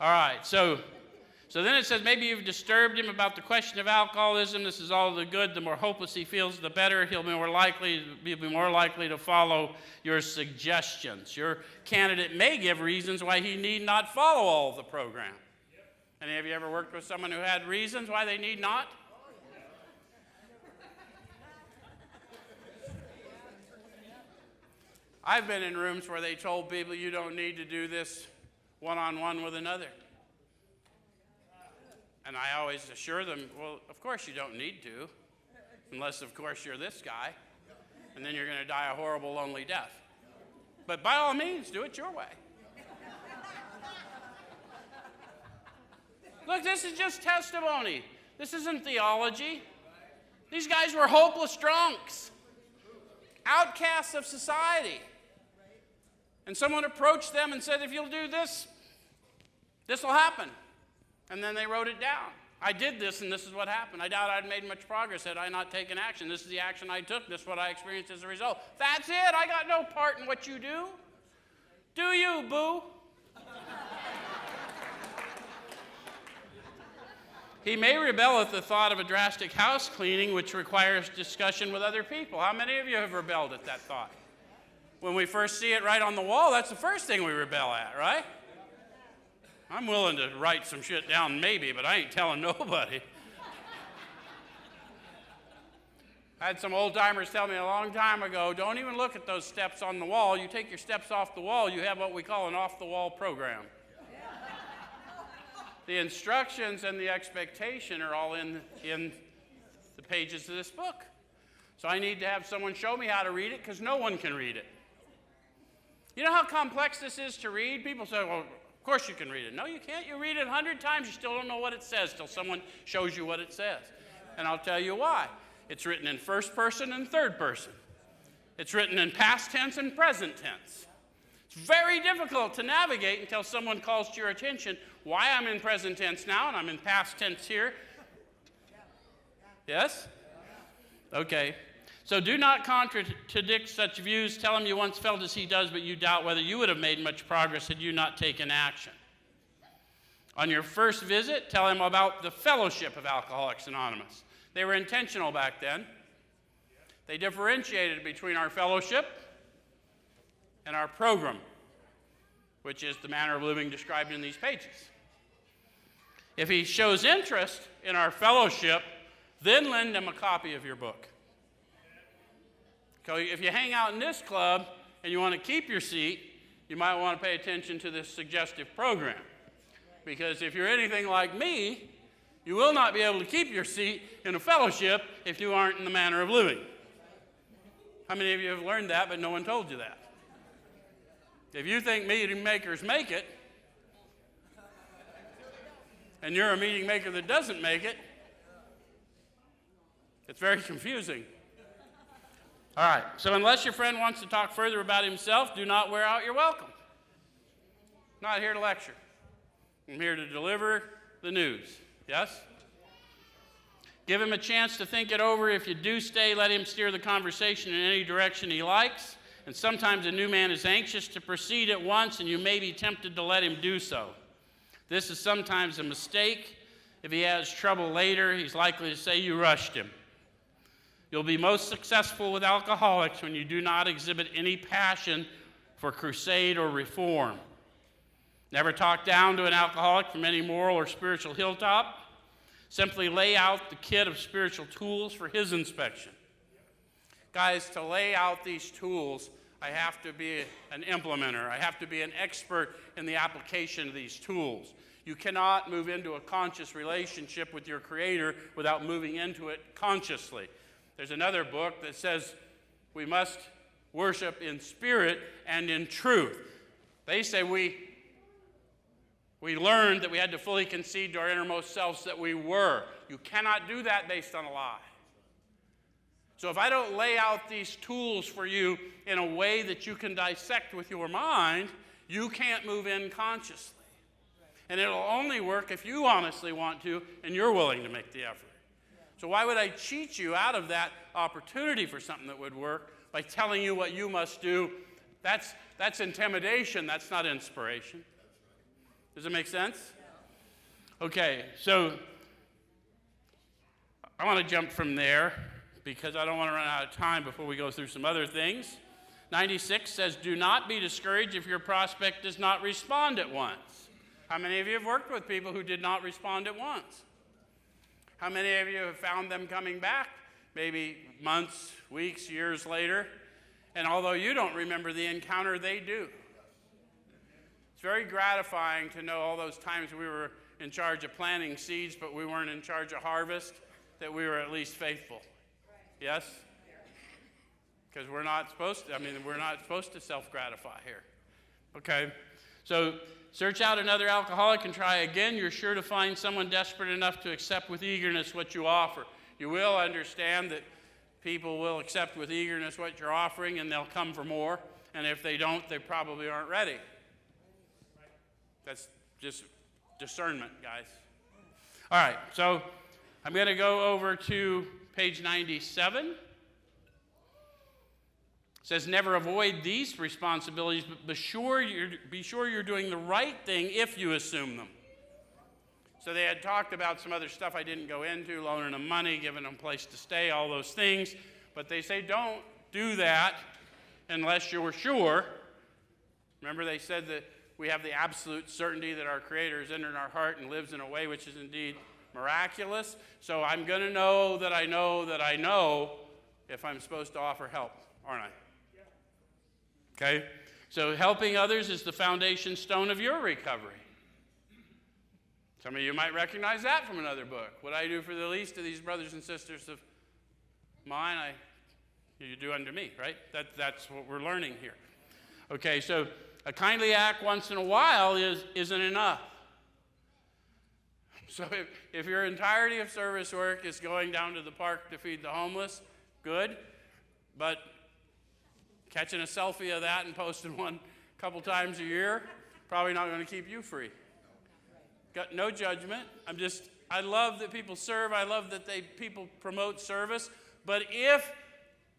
right, so then it says maybe you've disturbed him about the question of alcoholism. This is all the good. The more hopeless he feels, the better. He'll be more likely to follow your suggestions. Your candidate may give reasons why he need not follow all of the program. Any of you ever worked with someone who had reasons why they need not? I've been in rooms where they told people you don't need to do this one-on-one with another. And I always assure them, well, of course you don't need to, unless, of course, you're this guy, and then you're going to die a horrible, lonely death. But by all means, do it your way. Look, this is just testimony. This isn't theology. These guys were hopeless drunks, outcasts of society. And someone approached them and said, if you'll do this, this will happen. And then they wrote it down. I did this, and this is what happened. I doubt I'd made much progress had I not taken action. This is the action I took. This is what I experienced as a result. That's it. I got no part in what you do. Do you, boo? He may rebel at the thought of a drastic house cleaning, which requires discussion with other people. How many of you have rebelled at that thought? When we first see it right on the wall, that's the first thing we rebel at, right? I'm willing to write some shit down maybe, but I ain't telling nobody. I had some old-timers tell me a long time ago, don't even look at those steps on the wall. You take your steps off the wall, you have what we call an off-the-wall program. The instructions and the expectation are all in the pages of this book. So I need to have someone show me how to read it because no one can read it. You know how complex this is to read? People say, well, of course you can read it. No, you can't. You read it 100 times, you still don't know what it says till someone shows you what it says. And I'll tell you why. It's written in first person and third person. It's written in past tense and present tense. It's very difficult to navigate until someone calls to your attention why I'm in present tense now and I'm in past tense here. Yes? Okay. So do not contradict such views. Tell him you once felt as he does, but you doubt whether you would have made much progress had you not taken action. On your first visit, tell him about the fellowship of Alcoholics Anonymous. They were intentional back then. They differentiated between our fellowship and our program, which is the manner of living described in these pages. If he shows interest in our fellowship, then lend him a copy of your book. So if you hang out in this club and you want to keep your seat, you might want to pay attention to this suggestive program. Because if you're anything like me, you will not be able to keep your seat in a fellowship if you aren't in the manner of living. How many of you have learned that, but no one told you that? If you think meeting makers make it, and you're a meeting maker that doesn't make it, it's very confusing. All right, so unless your friend wants to talk further about himself, do not wear out your welcome. I'm not here to lecture. I'm here to deliver the news. Yes? Give him a chance to think it over. If you do stay, let him steer the conversation in any direction he likes. And sometimes a new man is anxious to proceed at once, and you may be tempted to let him do so. This is sometimes a mistake. If he has trouble later, he's likely to say you rushed him. You'll be most successful with alcoholics when you do not exhibit any passion for crusade or reform. Never talk down to an alcoholic from any moral or spiritual hilltop. Simply lay out the kit of spiritual tools for his inspection. Guys, to lay out these tools I have to be an implementer. I have to be an expert in the application of these tools. You cannot move into a conscious relationship with your Creator without moving into it consciously. There's another book that says we must worship in spirit and in truth. They say we learned that we had to fully concede to our innermost selves that we were. You cannot do that based on a lie. So if I don't lay out these tools for you in a way that you can dissect with your mind, you can't move in consciously. And it'll only work if you honestly want to and you're willing to make the effort. So why would I cheat you out of that opportunity for something that would work by telling you what you must do? That's intimidation. That's not inspiration. Does it make sense? Okay, so I want to jump from there because I don't want to run out of time before we go through some other things. 96 says, do not be discouraged if your prospect does not respond at once. How many of you have worked with people who did not respond at once? How many of you have found them coming back maybe months, weeks, years later, and although you don't remember the encounter, they do? It's very gratifying to know all those times we were in charge of planting seeds, but we weren't in charge of harvest, that we were at least faithful. Yes? Because we're not supposed to self-gratify here. Okay? So search out another alcoholic and try again. You're sure to find someone desperate enough to accept with eagerness what you offer. You will understand that people will accept with eagerness what you're offering and they'll come for more. And if they don't, they probably aren't ready. That's just discernment, guys. All right, so I'm going to go over to page 97. It says, never avoid these responsibilities, but be sure you're doing the right thing if you assume them. So they had talked about some other stuff I didn't go into, loaning them money, giving them a place to stay, all those things. But they say don't do that unless you're sure. Remember they said that we have the absolute certainty that our Creator has entered our heart and lives in a way which is indeed miraculous. So I'm going to know that I know that I know if I'm supposed to offer help, aren't I? Okay? So helping others is the foundation stone of your recovery. Some of you might recognize that from another book. What I do for the least of these brothers and sisters of mine, you do unto me, right? That's what we're learning here. Okay, so a kindly act once in a while isn't enough. So if your entirety of service work is going down to the park to feed the homeless, good. But catching a selfie of that and posting one a couple times a year, probably not going to keep you free. Got no judgment. I love that people serve. I love that people promote service. But if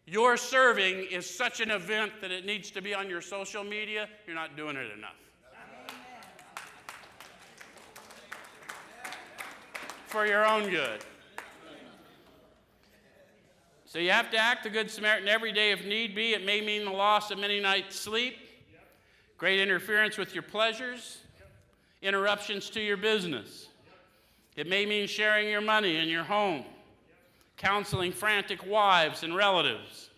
your serving is such an event that it needs to be on your social media, you're not doing it enough. For your own good. So you have to act the Good Samaritan every day if need be. It may mean the loss of many nights' sleep, great interference with your pleasures, interruptions to your business. It may mean sharing your money and your home, counseling frantic wives and relatives,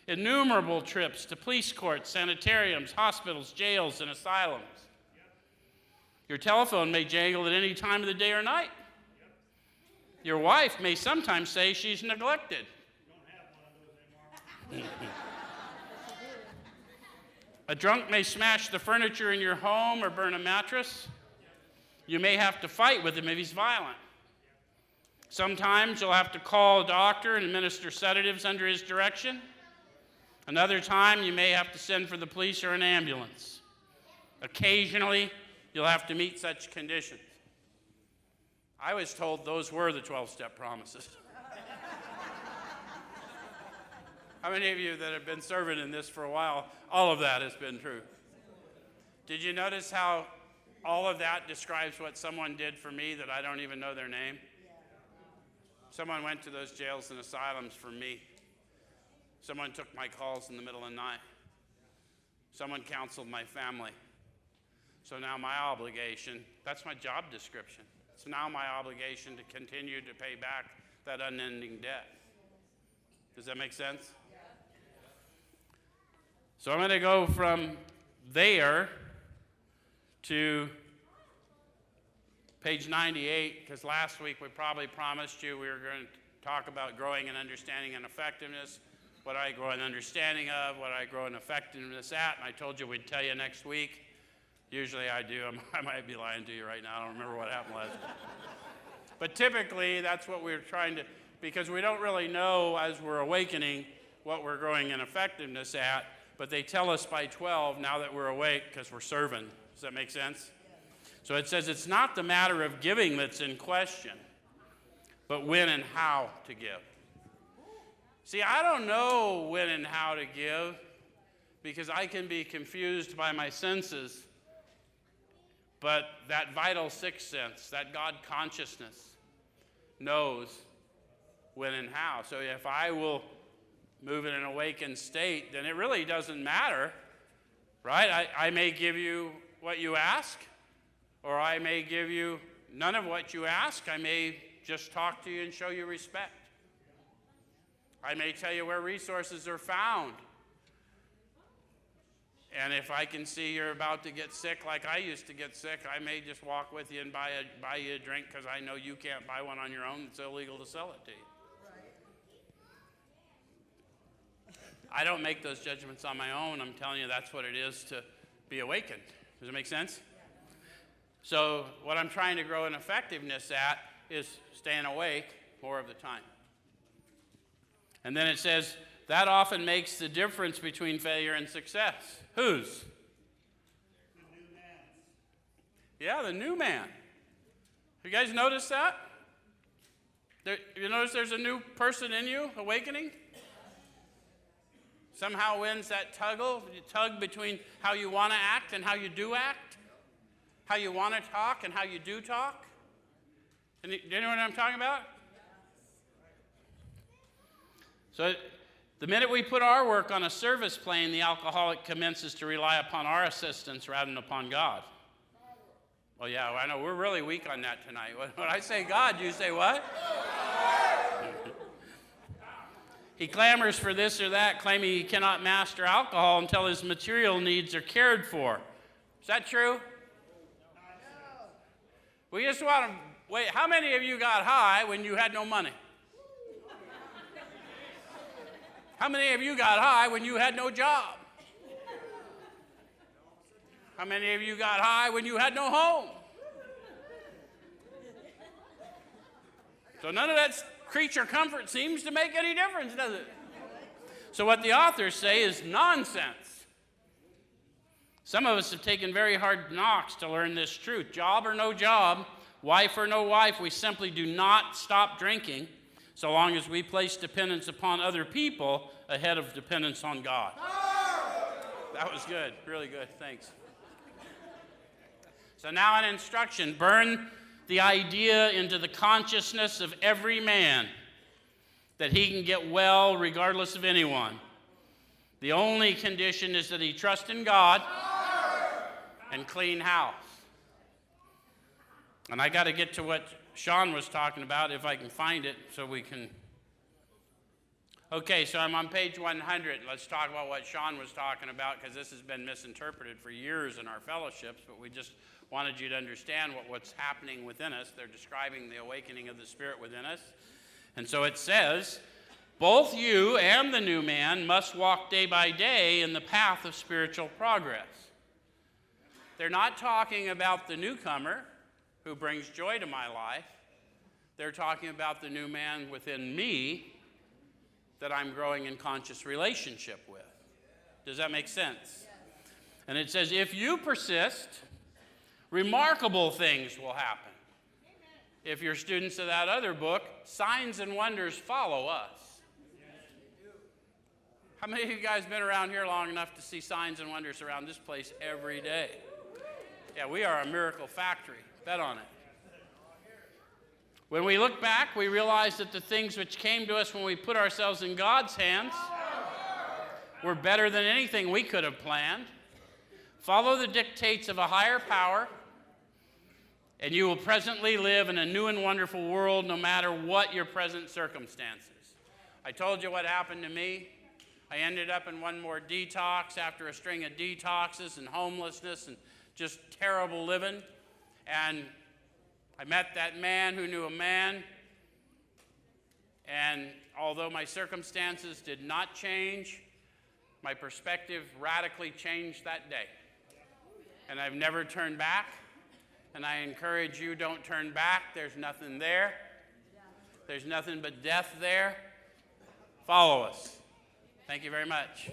innumerable trips to police courts, sanitariums, hospitals, jails, and asylums. Your telephone may jangle at any time of the day or night. Your wife may sometimes say she's neglected. A drunk may smash the furniture in your home or burn a mattress. You may have to fight with him if he's violent. Sometimes you'll have to call a doctor and administer sedatives under his direction. Another time you may have to send for the police or an ambulance. Occasionally you'll have to meet such conditions. I was told those were the 12-step promises. How many of you that have been serving in this for a while, all of that has been true? Did you notice how all of that describes what someone did for me that I don't even know their name? Someone went to those jails and asylums for me. Someone took my calls in the middle of the night. Someone counseled my family. So now my obligation, that's my job description. It's now my obligation to continue to pay back that unending debt. Does that make sense? So I'm going to go from there to page 98, because last week we probably promised you we were going to talk about growing in understanding and effectiveness, what I grow in understanding of, what I grow in effectiveness at, and I told you we'd tell you next week. Usually I do. I might be lying to you right now. I don't remember what happened last week. But typically that's what we're trying to, because we don't really know as we're awakening what we're growing in effectiveness at, but they tell us by 12 now that we're awake because we're serving. Does that make sense? So it says it's not the matter of giving that's in question, but when and how to give. See, I don't know when and how to give because I can be confused by my senses, but that vital sixth sense, that God consciousness, knows when and how. So if I will move in an awakened state, then it really doesn't matter, right? I may give you what you ask, or I may give you none of what you ask. I may just talk to you and show you respect. I may tell you where resources are found. And if I can see you're about to get sick like I used to get sick, I may just walk with you and buy you a drink because I know you can't buy one on your own. It's illegal to sell it to you. I don't make those judgments on my own. I'm telling you that's what it is to be awakened. Does it make sense? So what I'm trying to grow in effectiveness at is staying awake more of the time. And then it says, that often makes the difference between failure and success. Whose? The new man. Yeah, the new man. You guys notice that? You notice there's a new person in you awakening? Somehow wins that tug between how you want to act and how you do act, how you want to talk and how you do talk. And do you know what I'm talking about? So the minute we put our work on a service plane, the alcoholic commences to rely upon our assistance rather than upon God. Well, yeah, I know we're really weak on that tonight. When I say God, you say what? He clamors for this or that, claiming he cannot master alcohol until his material needs are cared for. Is that true? We just want to wait. How many of you got high when you had no money? How many of you got high when you had no job? How many of you got high when you had no home? So none of that creature comfort seems to make any difference, does it? So what the authors say is nonsense. Some of us have taken very hard knocks to learn this truth. Job or no job, wife or no wife, we simply do not stop drinking so long as we place dependence upon other people ahead of dependence on God. That was good, really good, thanks. So now an instruction, burn the idea into the consciousness of every man that he can get well regardless of anyone. The only condition is that he trust in God and clean house. And I got to get to what Sean was talking about if I can find it so we can. Okay, so I'm on page 100. Let's talk about what Sean was talking about because this has been misinterpreted for years in our fellowships, but we just wanted you to understand what's happening within us. They're describing the awakening of the Spirit within us. And so it says, both you and the new man must walk day by day in the path of spiritual progress. They're not talking about the newcomer who brings joy to my life. They're talking about the new man within me that I'm growing in conscious relationship with. Does that make sense? And it says, if you persist, remarkable things will happen. If you're students of that other book, signs and wonders follow us. How many of you guys been around here long enough to see signs and wonders around this place every day? Yeah, we are a miracle factory. Bet on it. When we look back, we realize that the things which came to us when we put ourselves in God's hands were better than anything we could have planned. Follow the dictates of a higher power, and you will presently live in a new and wonderful world no matter what your present circumstances. I told you what happened to me. I ended up in one more detox after a string of detoxes and homelessness and just terrible living. And I met that man who knew a man. And although my circumstances did not change, my perspective radically changed that day. And I've never turned back. And I encourage you, don't turn back. There's nothing there. There's nothing but death there. Follow us. Thank you very much.